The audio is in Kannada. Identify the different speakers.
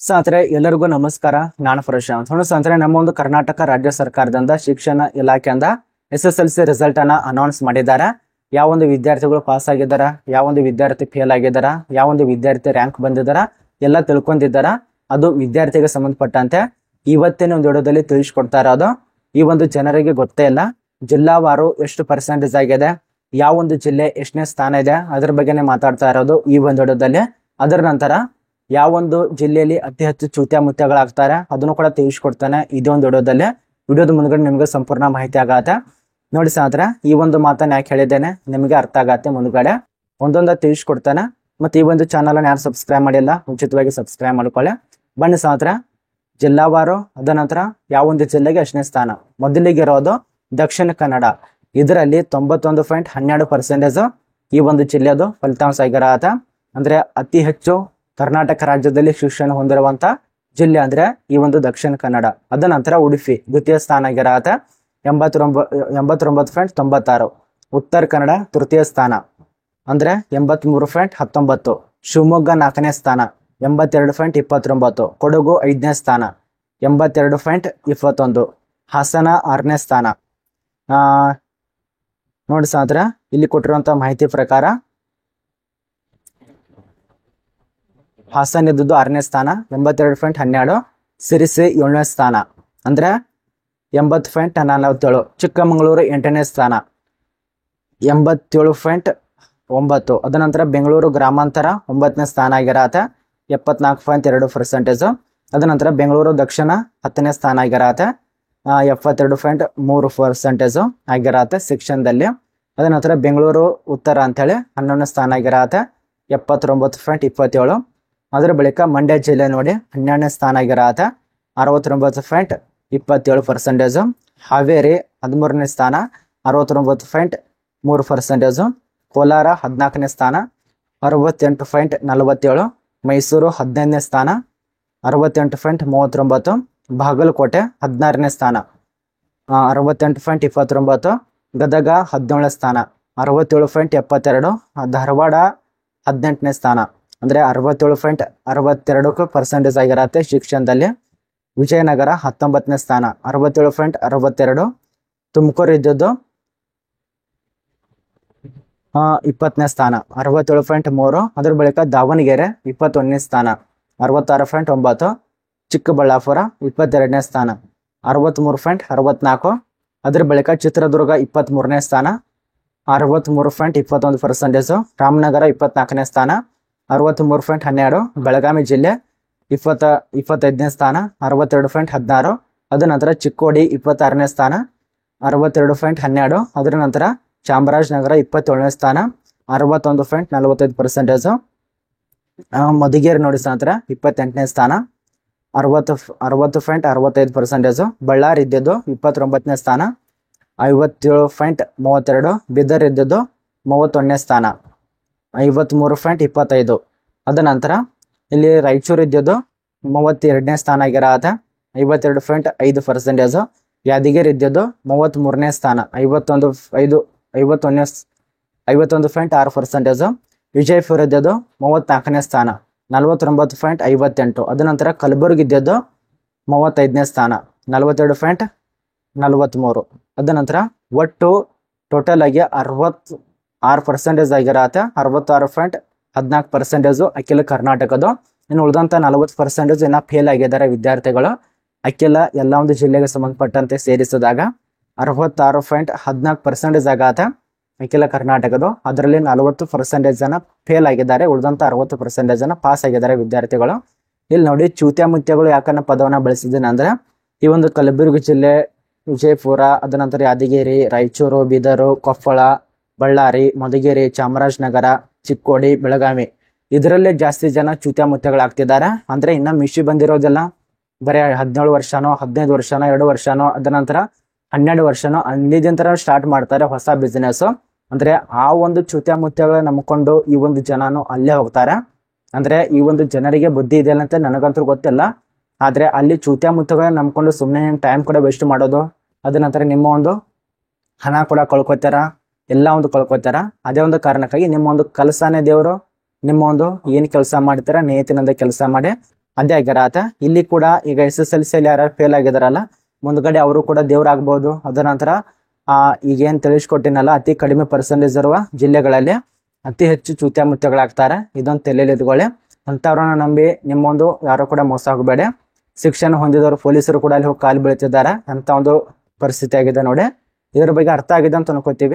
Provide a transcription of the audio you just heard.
Speaker 1: ಸ್ನೇಹಿತರೆ ಎಲ್ಲರಿಗೂ ನಮಸ್ಕಾರ. ನಾನು ಪ್ರಶಾಂತ್. ಸ್ನೇಹಿತರೆ, ನಮ್ಮ ಒಂದು ಕರ್ನಾಟಕ ರಾಜ್ಯ ಸರ್ಕಾರದಿಂದ ಶಿಕ್ಷಣ ಇಲಾಖೆಯಿಂದ SSLC ರಿಸಲ್ಟ್ ಅನ್ನ ಅನೌನ್ಸ್ ಮಾಡಿದ್ದಾರೆ. ಯಾವ ಒಂದು ವಿದ್ಯಾರ್ಥಿಗಳು ಪಾಸ್ ಆಗಿದ್ದಾರ, ಯಾವ ಒಂದು ವಿದ್ಯಾರ್ಥಿ ಫೇಲ್ ಆಗಿದ್ದಾರ, ಯಾವ ಒಂದು ವಿದ್ಯಾರ್ಥಿ ರ್ಯಾಂಕ್ ಬಂದಿದ್ದಾರ ಎಲ್ಲ ತಿಳ್ಕೊಂಡಿದ್ದಾರ. ಅದು ವಿದ್ಯಾರ್ಥಿಗೆ ಸಂಬಂಧಪಟ್ಟಂತೆ ಇವತ್ತಿನ ಒಂದು ವಿಡಿಯೋದಲ್ಲಿ ತಿಳಿಸ್ಕೊಡ್ತಾ ಇರೋದು. ಈ ಒಂದು ಜನರಿಗೆ ಗೊತ್ತೇ ಇಲ್ಲ ಜಿಲ್ಲಾವಾರು ಎಷ್ಟು ಪರ್ಸೆಂಟೇಜ್ ಆಗಿದೆ, ಯಾವ ಒಂದು ಜಿಲ್ಲೆ ಎಷ್ಟನೇ ಸ್ಥಾನ ಇದೆ, ಅದ್ರ ಬಗ್ಗೆನೇ ಮಾತಾಡ್ತಾ ಇರೋದು ಈ ಒಂದು ವಿಡಿಯೋದಲ್ಲಿ. ಅದರ ನಂತರ ಯಾವ ಒಂದು ಜಿಲ್ಲೆಯಲ್ಲಿ ಅತಿ ಹೆಚ್ಚು ಚೂತ್ಯ ಮುತ್ಯಗಳಾಗ್ತಾರೆ ಅದನ್ನು ಕೂಡ ತಿಳಿಸ್ಕೊಡ್ತಾನೆ ಇದೊಂದು ವಿಡಿಯೋದಲ್ಲಿ. ವಿಡಿಯೋದ ಮುಂದ್ಗಡೆ ನಿಮ್ಗೆ ಸಂಪೂರ್ಣ ಮಾಹಿತಿ ಆಗತ್ತೆ. ನೋಡಿ ಸ್ನೇಹಿತರೆ, ಈ ಒಂದು ಮಾತನ್ನ ಯಾಕೆ ಹೇಳಿದ್ದೇನೆ ನಿಮಗೆ ಅರ್ಥ ಆಗತ್ತೆ. ಮುಂದ್ಗಡೆ ಒಂದೊಂದ ತಿಳಿಸ್ಕೊಡ್ತಾನೆ. ಮತ್ತೆ ಈ ಒಂದು ಚಾನಲ್ ಅನ್ನು ಯಾರು ಸಬ್ಸ್ಕ್ರೈಬ್ ಮಾಡಿಲ್ಲ ಉಚಿತವಾಗಿ ಸಬ್ಸ್ಕ್ರೈಬ್ ಮಾಡ್ಕೊಳ್ಳಿ. ಬನ್ನಿ ಸ್ನೇಹಿತರೆ, ಜಿಲ್ಲಾವಾರು ಅದ ನಂತರ ಯಾವ ಒಂದು ಜಿಲ್ಲೆಗೆ ಎಷ್ಟನೇ ಸ್ಥಾನ. ಮೊದಲಿಗೆ ಇರೋದು ದಕ್ಷಿಣ ಕನ್ನಡ. ಇದರಲ್ಲಿ 91.12% ಈ ಒಂದು ಜಿಲ್ಲೆದು ಫಲಿತಾಂಶ ಆಗಿರತ್ತ. ಅಂದ್ರೆ ಅತಿ ಹೆಚ್ಚು ಕರ್ನಾಟಕ ರಾಜ್ಯದಲ್ಲಿ ಶಿಕ್ಷಣ ಹೊಂದಿರುವಂತ ಜಿಲ್ಲೆ ಅಂದ್ರೆ ಈ ಒಂದು ದಕ್ಷಿಣ ಕನ್ನಡ. ಅದ ನಂತರ ಉಡುಪಿ ದ್ವಿತೀಯ ಸ್ಥಾನ ಆಗಿರತ್ತ 89.96. ಉತ್ತರ ಕನ್ನಡ ತೃತೀಯ ಸ್ಥಾನ ಅಂದ್ರೆ 83.19. ಶಿವಮೊಗ್ಗ 4ನೇ ಸ್ಥಾನ 82.29. ಕೊಡಗು 5ನೇ ಸ್ಥಾನ 82.21. ಹಾಸನ 6ನೇ ಸ್ಥಾನ. ನೋಡಿ ಸ್ನೇಹಿತರೆ, ಇಲ್ಲಿ ಕೊಟ್ಟಿರುವಂತ ಮಾಹಿತಿ ಪ್ರಕಾರ ಹಾಸನ ಇದ್ದದ್ದು 6ನೇ ಸ್ಥಾನ 82.12. ಸಿರಿಸಿ 7ನೇ ಸ್ಥಾನ ಅಂದ್ರೆ 80.47. ಚಿಕ್ಕಮಗಳೂರು 8ನೇ ಸ್ಥಾನ 87.9. ಅದ ನಂತರ ಬೆಂಗಳೂರು ಗ್ರಾಮಾಂತರ 9ನೇ ಸ್ಥಾನ ಆಗಿರತ್ತೆ 74.2%. ಅದ ನಂತರ ಬೆಂಗಳೂರು ದಕ್ಷಿಣ 10ನೇ ಸ್ಥಾನ ಆಗಿರತ್ತೆ 72.3% ಆಗಿರತ್ತೆ ಶಿಕ್ಷಣದಲ್ಲಿ. ಅದ ನಂತರ ಬೆಂಗಳೂರು ಉತ್ತರ ಅಂತೇಳಿ 11ನೇ ಸ್ಥಾನ ಆಗಿರತ್ತೆ 79.27. ಅದರ ಬಳಿಕ ಮಂಡ್ಯ ಜಿಲ್ಲೆ ನೋಡಿ 12ನೇ ಸ್ಥಾನ ಆಗಿರತ್ತೆ 69.27%. ಹಾವೇರಿ 13ನೇ ಸ್ಥಾನ 69.3%. ಕೋಲಾರ 14ನೇ ಸ್ಥಾನ 68.47. ಮೈಸೂರು 15ನೇ ಸ್ಥಾನ 68.39. ಬಾಗಲಕೋಟೆ 16ನೇ ಸ್ಥಾನ 68.29. ಗದಗ 17ನೇ ಸ್ಥಾನ 67.72. ಧಾರವಾಡ 18ನೇ ಸ್ಥಾನ ಅಂದ್ರೆ 67.62% ಆಗಿರತ್ತೆ ಶಿಕ್ಷಣದಲ್ಲಿ. ವಿಜಯನಗರ 19ನೇ ಸ್ಥಾನ 67.62. ತುಮಕೂರು ಇದ್ದದ್ದು 20ನೇ ಸ್ಥಾನ 67.3. ಅದ್ರ ಬಳಿಕ ದಾವಣಗೆರೆ 21ನೇ ಸ್ಥಾನ 66.9. ಚಿಕ್ಕಬಳ್ಳಾಪುರ 22ನೇ ಸ್ಥಾನ 63.64. ಅದ್ರ ಬಳಿಕ ಚಿತ್ರದುರ್ಗ 23ನೇ ಸ್ಥಾನ 63.21%. ರಾಮನಗರ 24ನೇ ಸ್ಥಾನ 63.12. ಬೆಳಗಾವಿ ಜಿಲ್ಲೆ 25ನೇ ಸ್ಥಾನ 62.16. ಅದ ನಂತರ ಚಿಕ್ಕೋಡಿ 26ನೇ ಸ್ಥಾನ 62.12. ಅದರ ನಂತರ ಚಾಮರಾಜನಗರ 27ನೇ ಸ್ಥಾನ 61.45%. ಮಧುಗಿರಿ ನೋಡಿ ಸ್ನೇಹಿತರೆ 28ನೇ ಸ್ಥಾನ 60.65%. ಬಳ್ಳಾರಿ ಇದ್ದದ್ದು 29ನೇ ಸ್ಥಾನ 57.32. ಬೀದರ್ ಇದ್ದದ್ದು 31ನೇ ಸ್ಥಾನ 53.25. ಅದ ನಂತರ ಇಲ್ಲಿ ರಾಯಚೂರು ಇದ್ದದ್ದು 32ನೇ ಸ್ಥಾನ ಆಗಿರತ್ತೆ 52.5%. ಯಾದಗಿರಿ ಇದ್ದದ್ದು 33ನೇ ಸ್ಥಾನ 51.6%. ವಿಜಯಪುರ ಇದ್ದದ್ದು 34ನೇ ಸ್ಥಾನ 49.58. ಅದ ನಂತರ ಕಲಬುರಗಿ ಇದ್ದದ್ದು 35ನೇ ಸ್ಥಾನ 42.43. ಅದ ನಂತರ ಒಟ್ಟು ಟೋಟಲ್ ಆಗಿ 66% ಆಗಿರತ್ತೆ 66.14% ಅಖಿಲ ಕರ್ನಾಟಕದ್ದು. ಇನ್ನು ಉಳಿದಂತ 40% ಇನ್ನ ಫೇಲ್ ಆಗಿದ್ದಾರೆ ವಿದ್ಯಾರ್ಥಿಗಳು. ಅಖಿಲ ಎಲ್ಲ ಒಂದು ಜಿಲ್ಲೆಗೆ ಸಂಬಂಧಪಟ್ಟಂತೆ ಸೇರಿಸಿದಾಗ 66.14% ಆಗತ್ತೆ ಅಖಿಲ ಕರ್ನಾಟಕದ್ದು. ಅದರಲ್ಲಿ 40% ಜನ ಫೇಲ್ ಆಗಿದ್ದಾರೆ, ಉಳಿದಂತ 60% ಜನ ಪಾಸ್ ಆಗಿದ್ದಾರೆ ವಿದ್ಯಾರ್ಥಿಗಳು. ಇಲ್ಲಿ ನೋಡಿ ಚೂತ್ಯ ಮುತ್ಯಗಳು ಯಾಕನ್ನ ಪದವನ್ನ ಬಳಸಿದ್ದೇನೆ ಅಂದ್ರೆ ಈ ಒಂದು ಕಲಬುರಗಿ ಜಿಲ್ಲೆ, ವಿಜಯಪುರ, ಅದ ನಂತರ ಯಾದಗಿರಿ, ರಾಯಚೂರು, ಬೀದರು, ಕೊಪ್ಪಳ, ಬಳ್ಳಾರಿ, ಮಧುಗಿರಿ, ಚಾಮರಾಜನಗರ, ಚಿಕ್ಕೋಡಿ, ಬೆಳಗಾವಿ ಇದರಲ್ಲೇ ಜಾಸ್ತಿ ಜನ ಚೂತ್ಯ ಮುತ್ಯಗಳಾಗ್ತಿದ್ದಾರೆ. ಅಂದ್ರೆ ಇನ್ನ ಮಿಶಿ ಬಂದಿರೋದೆಲ್ಲ ಬರೀ 17 ವರ್ಷನೋ 15 ವರ್ಷನೋ 2 ವರ್ಷನೋ ಅದ ನಂತರ 12 ವರ್ಷನೋ ಅಲ್ಲಿಂದ ಸ್ಟಾರ್ಟ್ ಮಾಡ್ತಾರೆ ಹೊಸ ಬಿಸ್ನೆಸ್. ಅಂದ್ರೆ ಆ ಒಂದು ಚೂತ್ಯ ಮುತ್ಯಗಳ ನಂಬ್ಕೊಂಡು ಈ ಒಂದು ಜನನು ಅಲ್ಲೇ ಹೋಗ್ತಾರೆ. ಅಂದ್ರೆ ಈ ಒಂದು ಜನರಿಗೆ ಬುದ್ಧಿ ಇದೆಯಲ್ಲ ಅಂತ ನನಗಂತೂ ಗೊತ್ತಿಲ್ಲ. ಆದ್ರೆ ಅಲ್ಲಿ ಚೂತ್ಯ ಮುತ್ಯಗಳ ನಂಬ್ಕೊಂಡು ಸುಮ್ಮನೆ ಟೈಮ್ ಕೂಡ ವೇಸ್ಟ್ ಮಾಡೋದು, ಅದ ನಂತರ ನಿಮ್ಮ ಒಂದು ಹಣ ಕೂಡ ಕಳ್ಕೊತಾರ, ಎಲ್ಲ ಒಂದು ಕಳ್ಕೊತಾರ. ಅದೇ ಒಂದು ಕಾರಣಕ್ಕಾಗಿ ನಿಮ್ಮ ಒಂದು ಕೆಲಸನೇ ದೇವರು. ನಿಮ್ಮ ಒಂದು ಏನ್ ಕೆಲಸ ಮಾಡ್ತಾರ ನೇತಿನಿಂದ ಕೆಲಸ ಮಾಡಿ ಅದೇ ಆಗ್ಯಾರ ಆತ. ಇಲ್ಲಿ ಕೂಡ ಈಗ SSLC ಅಲ್ಲಿ ಯಾರು ಫೇಲ್ ಆಗಿದಾರಲ್ಲ, ಮುಂದ್ಗಡೆ ಅವರು ಕೂಡ ದೇವ್ರಾಗ್ಬೋದು. ಅದರ ನಂತರ ಈಗೇನ್ ತಿಳಿಸ್ಕೊಟ್ಟಿನಲ್ಲ, ಅತಿ ಕಡಿಮೆ ಪರ್ಸೆಂಟೇಜ್ ಇರುವ ಜಿಲ್ಲೆಗಳಲ್ಲಿ ಅತಿ ಹೆಚ್ಚು ಚೂತ್ಯ ಮುತ್ಯಗಳಾಗ್ತಾರೆ. ಇದೊಂದು ತಲೆಯಲ್ಲಿ ಇಟ್ಕೊಳ್ಳಿ. ಅಂತವ್ರನ್ನ ನಂಬಿ ನಿಮ್ಮೊಂದು ಯಾರು ಕೂಡ ಮೋಸ ಆಗಬೇಡಿ. ಶಿಕ್ಷಣ ಹೊಂದಿದವರು ಪೊಲೀಸರು ಕೂಡ ಅಲ್ಲಿ ಹೋಗಿ ಕಾಲು ಬೀಳ್ತಿದ್ದಾರೆ ಅಂತ ಒಂದು ಪರಿಸ್ಥಿತಿ ಆಗಿದೆ ನೋಡಿ. ಇದ್ರ ಬಗ್ಗೆ ಅರ್ಥ ಆಗಿದೆ ಅಂತ ಅನ್ಕೋತೀವಿ.